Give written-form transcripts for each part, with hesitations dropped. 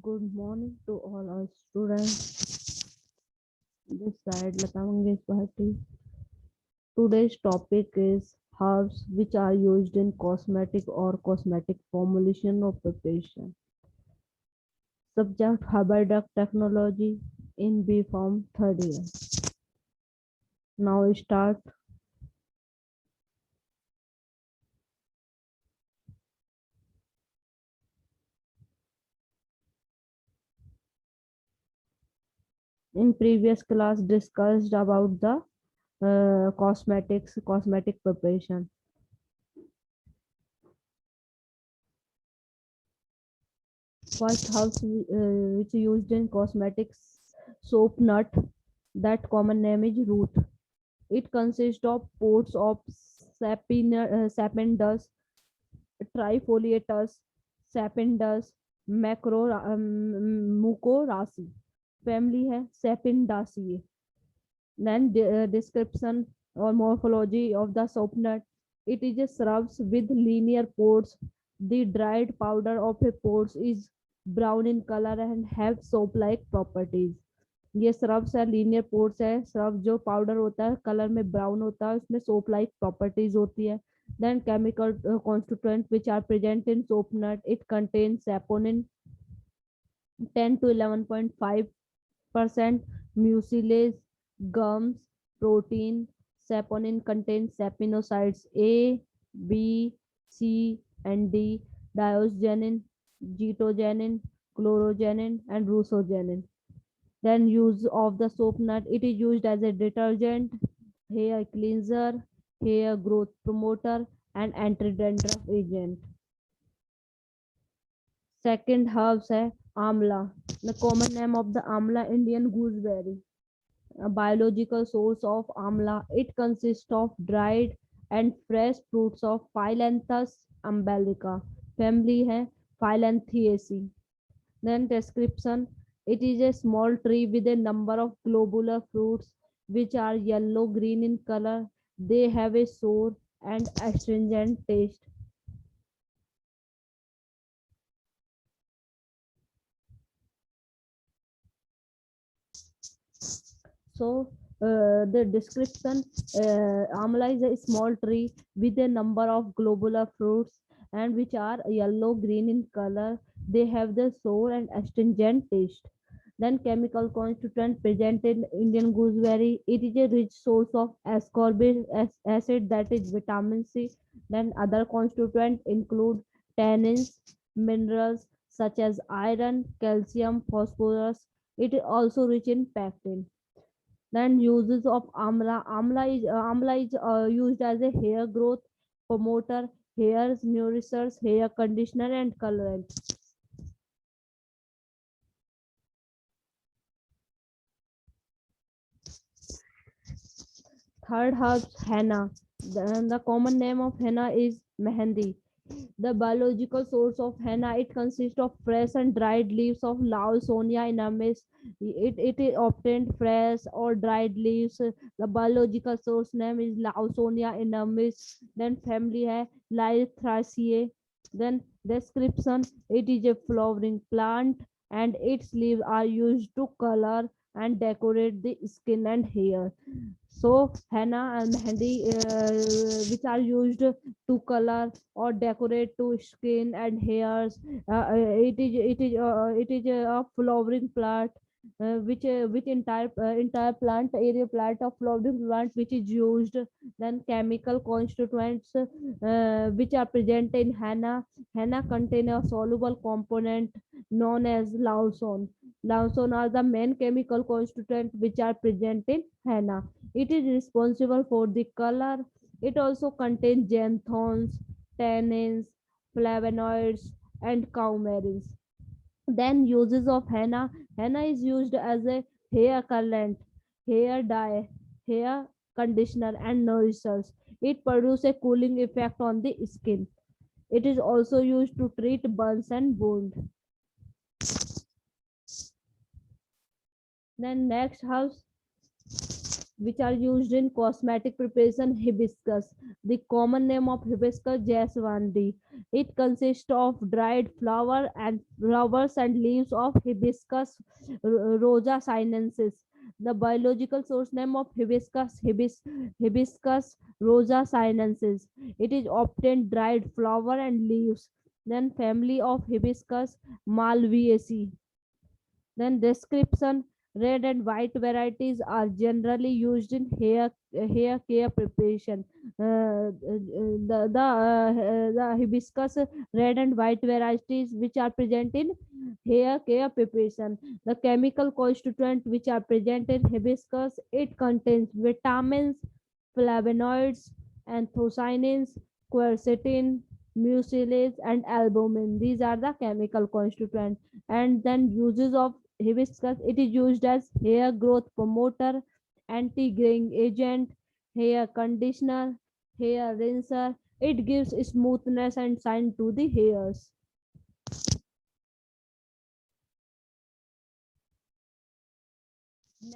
Good morning to all our students. This side Lata Mangeshwar. Today's topic is herbs which are used in cosmetic or cosmetic formulation or preparation. Subject herbal drug technology in B Form third year. Now we start. In previous class discussed about the cosmetic preparation. First herbs which used in cosmetics soap nut, that common name is root. It consists of pods of Sapindus, trifoliatus, Sapindus, mucoracea. Family है Sapindaceae. Then description or morphology of the soapnut. It is a shrubs with linear pods. The dried powder of a pods is brown in color and have soap-like properties. ये shrubs है, linear pores है. Shrub जो powder होता है colour में brown होता है, उसमें सोप लाइक प्रॉपर्टीज होती है. Then chemical constituent which are present in soap nut. It contain saponin 10 to 11.5%, mucilage, gums, protein. Saponin contains saponinoids A, B, C, and D, diogenin, getogenin, chlorogenin, and rusogenin. Then use of the soap nut. It is used as a detergent, hair cleanser, hair growth promoter, and anti-dandruff agent. Second herbs है amla. The common name of the amla Indian gooseberry. A biological source of amla. It consists of dried and fresh fruits of Phyllanthus umbilica. Family है Phylanthaceae. Then description. It is a small tree with a number of globular fruits which are yellow green in color. They have a sour and astringent taste. So the description, amla is a small tree with a number of globular fruits and which are yellow green in color. They have the sour and astringent taste. Then chemical constituent present in Indian gooseberry. It is a rich source of ascorbic acid, that is vitamin C. Then other constituents include tannins, minerals such as iron, calcium, phosphorus. It is also rich in pectin. Then uses of amla is used as a hair growth promoter, hair nourisher, hair conditioner, and colorant. Third herbs henna. The common name of henna is mehendi. The biological source of henna, it consists of fresh and dried leaves of Lawsonia innamis. It is obtained fresh or dried leaves. The biological source name is Lawsonia innamis. Then family hai Lythraceae. Then description, it is a flowering plant and its leaves are used to color and decorate the skin and hair. So henna and mehendi, which are used to color or decorate to skin and hairs. It is a flowering plant, which entire plant area plant of flowering plant which is used. Then chemical constituents which are present in henna. Henna contain a soluble component known as lawson. Lawson are the main chemical constituent which are present in henna. It is responsible for the color. It also contains xanthones, tannins, flavonoids, and coumarins. Then uses of henna. Henna is used as a hair colorant, hair dye, hair conditioner, and nourishers. It produces a cooling effect on the skin. It is also used to treat burns and wounds. Then next house which are used in cosmetic preparation. Hibiscus, the common name of hibiscus jaswandi. It consists of dried flower and flowers and leaves of hibiscus rosa sinensis. The biological source name of hibiscus rosa sinensis. It is often dried flower and leaves. Then family of hibiscus malvaceae. Then description: red and white varieties are generally used in hair care preparation. The hibiscus red and white varieties which are present in hair care preparation. The chemical constituent which are present in hibiscus: it contains vitamins, flavonoids, anthocyanins, quercetin, mucilage, and albumin. These are the chemical constituents. And then uses of hibiscus: it is used as hair growth promoter, anti-graying agent, hair conditioner, hair rinser. It gives smoothness and shine to the hairs.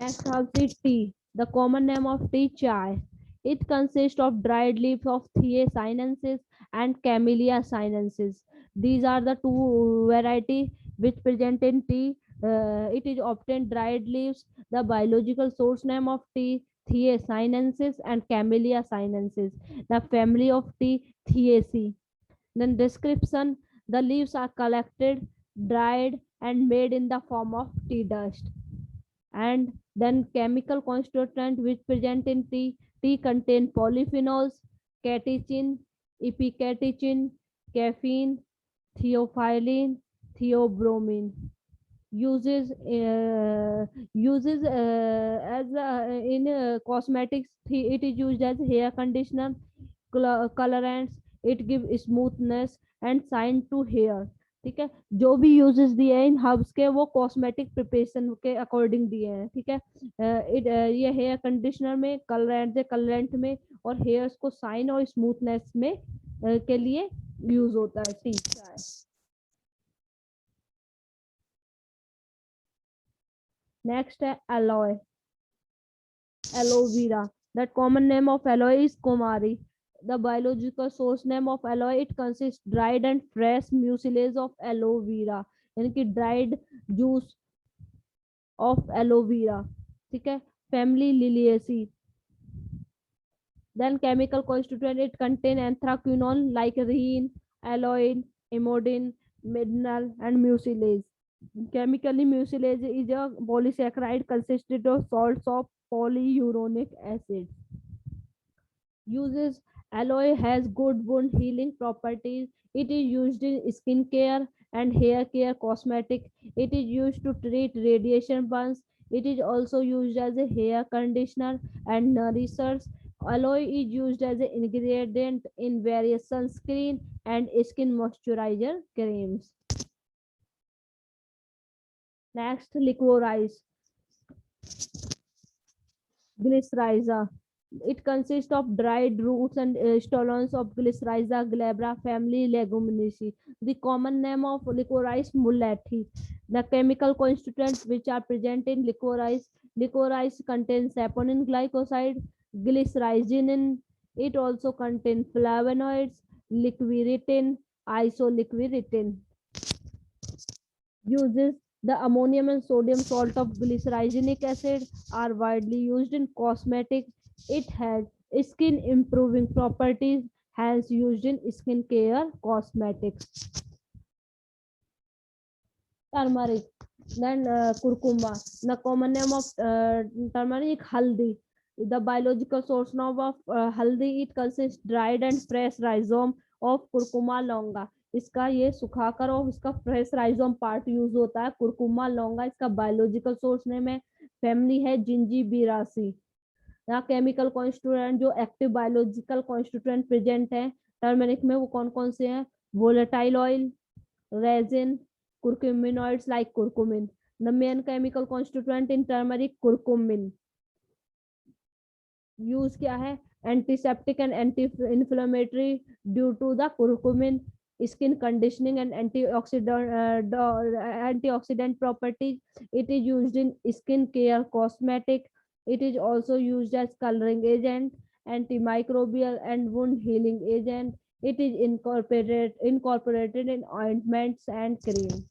Next up is tea. The common name of tea, chai. It consists of dried leaves of Thea sinensis and Camellia sinensis. These are the two varieties which present in tea. It is often dried leaves. The biological source name of tea, Thea sinensis and Camellia sinensis. The family of tea, Theaceae. Then description: the leaves are collected, dried, and made in the form of tea dust. And then chemical constituent which present in tea contain polyphenols, catechin, epicatechin, caffeine, theophylline, theobromine. Uses as in cosmetics. It is used as hair conditioner, colorants. It gives smoothness and shine to hair. ठीक है, जो भी uses दिए हैं इन herbs के वो cosmetic preparation के according दिए हैं. ठीक है, ये हेयर कंडीशनर में, कलरेंट में, और हेयर्स को शाइन और स्मूथनेस में के लिए यूज होता है टी चाय. नेक्स्ट है aloe, aloe vera. That common name of aloe is komari. The biological source name of aloe: it consists dried and fresh mucilage of aloe vera. यानी कि dried juice of aloe vera. ठीक है, family Liliaceae. Then chemical constituent: it contain anthraquinone like rein, aloin, imodin, midinal, and mucilage. Chemically, mucilage is a polysaccharide consisted of salts of polyuronic acid. Uses: aloe has good wound healing properties. It is used in skin care and hair care cosmetic. It is used to treat radiation burns. It is also used as a hair conditioner and nourishers. Aloe is used as an ingredient in various sunscreen and skin moisturizer creams. Next, licorice, glycyrrhiza. It consists of dried roots and stolons of Glycyrrhiza glabra family Leguminaceae. The common name of licorice: mullaty. The chemical constituents which are present in licorice: licorice contains saponin glycoside, glycyrrhizinin. It also contains flavonoids, liquiritin, isoliquiritin. Uses: the ammonium and sodium salt of glycyrrhizinic acid are widely used in cosmetics. It has skin improving properties, hence used in skin care cosmetics. Turmeric, then curcuma. The common name of turmeric, haldi. The biological source name of haldi: it consists dried and fresh rhizome of curcuma longa. इसका ये सुखाकर और इसका fresh rhizome part use होता है. Curcuma लौंगा इसका biological source name है. Family है जिंजीबीरासी. यहाँ केमिकल कॉन्स्टिट्यूएंट जो एक्टिव बायोलॉजिकल कॉन्स्टिट्यूएंट प्रेजेंट है टर्मेरिक में वो कौन कौन से हैं? Volatile oil, resin, curcuminoids like curcumin. The main chemical constituent in turmeric: curcumin. Use क्या है? Antiseptic and anti inflammatory due to the curcumin. Skin conditioning and antioxidant properties. It is used in skin care cosmetic. It is also used as coloring agent, antimicrobial, and wound healing agent. It is incorporated in ointments and cream.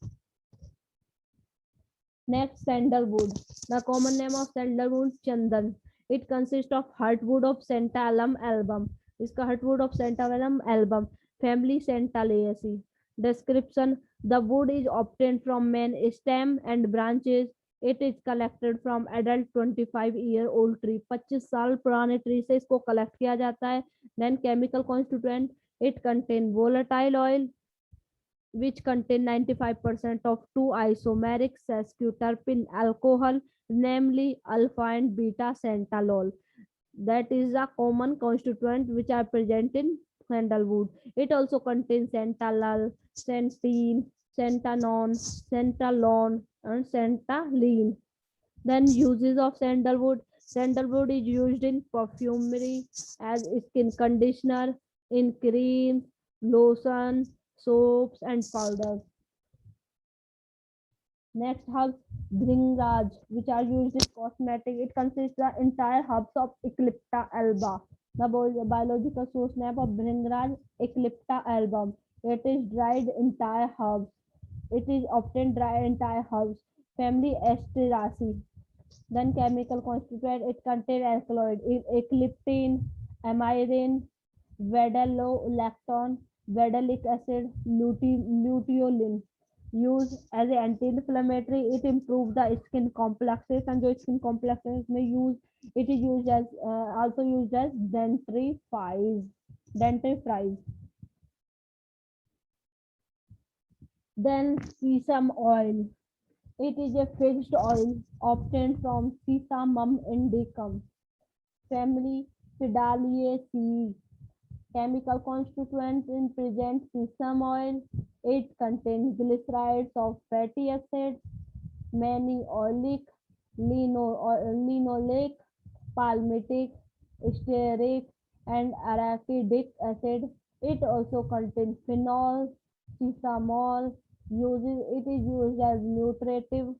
Next, sandalwood. The common name of sandalwood, chandan. It consists of heartwood of Santalum album. इसका heartwood of Santalum album. Family Santalaceae. Description: the wood is obtained from main stem and branches. It is collected from adult 25-year-old tree. 25 साल पुराने tree से इसको collect किया जाता है. Then chemical constituent. It contain volatile oil, which contain 95% of 2-isomeric sesquiterpene alcohol, namely alpha and beta santalol. That is a common constituent which are present in sandalwood. It also contains santalol, xanthine, xanthanon, xanthalone, and xanthine. Then uses of sandalwood. Sandalwood is used in perfumery, as skin conditioner, in creams, lotion, soaps, and powders. Next, herbs, Bhringraj, which are used in cosmetic. It consists the entire herbs of Eclipta alba. The biological source name of Bhringraj, Eclipta album. It is dried entire herbs. It is often dry entire herbs. Family Asteraceae. Then chemical constituent, it contains alkaloid, ecliptine, amyrin, vedolactone, vedolic acid, luteolin. Used as an anti-inflammatory, it improves the skin complexes, and जो skin complexes में use, it is used as also used as dentifrice. Dentifrice. Then sesame oil. It is a fixed oil obtained from Sesamum indicum, family Pidaliaceae. Chemical constituents in present sesame oil. It contains glycerides of fatty acids, many oleic, linoleic, palmitic, stearic, and arachidic acid. It also contains phenol, sesamol. It is used as nutritive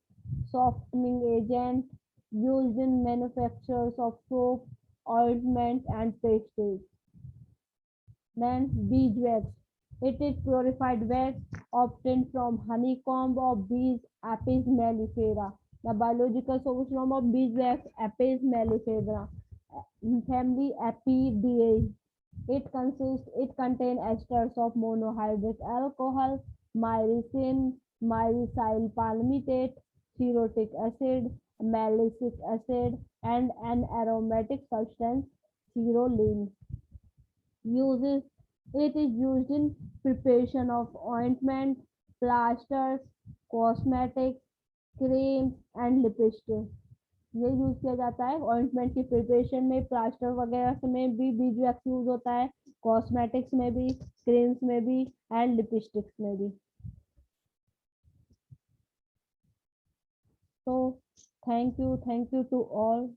softening agent, used in manufactures of soap, ointment, and pastes. Then beeswax. It is purified wax obtained from honeycomb of bees, Apis mellifera. The biological source form of beeswax, Apis mellifera, family Apidae. It contains esters of monohydrate alcohol, myrcene, myricyl palmitate, cerotic acid, malicic acid, and an aromatic substance, cerulin. Uses: it is used in preparation of ointment, plasters, cosmetics, creams, and lipstick. ये use किया जाता है ointment की preparation में, plaster वगैरह में भी बीजवैक्स use होता है, कॉस्मेटिक्स में भी, क्रीम्स में भी, एंड लिपस्टिक्स में भी. So thank you to all.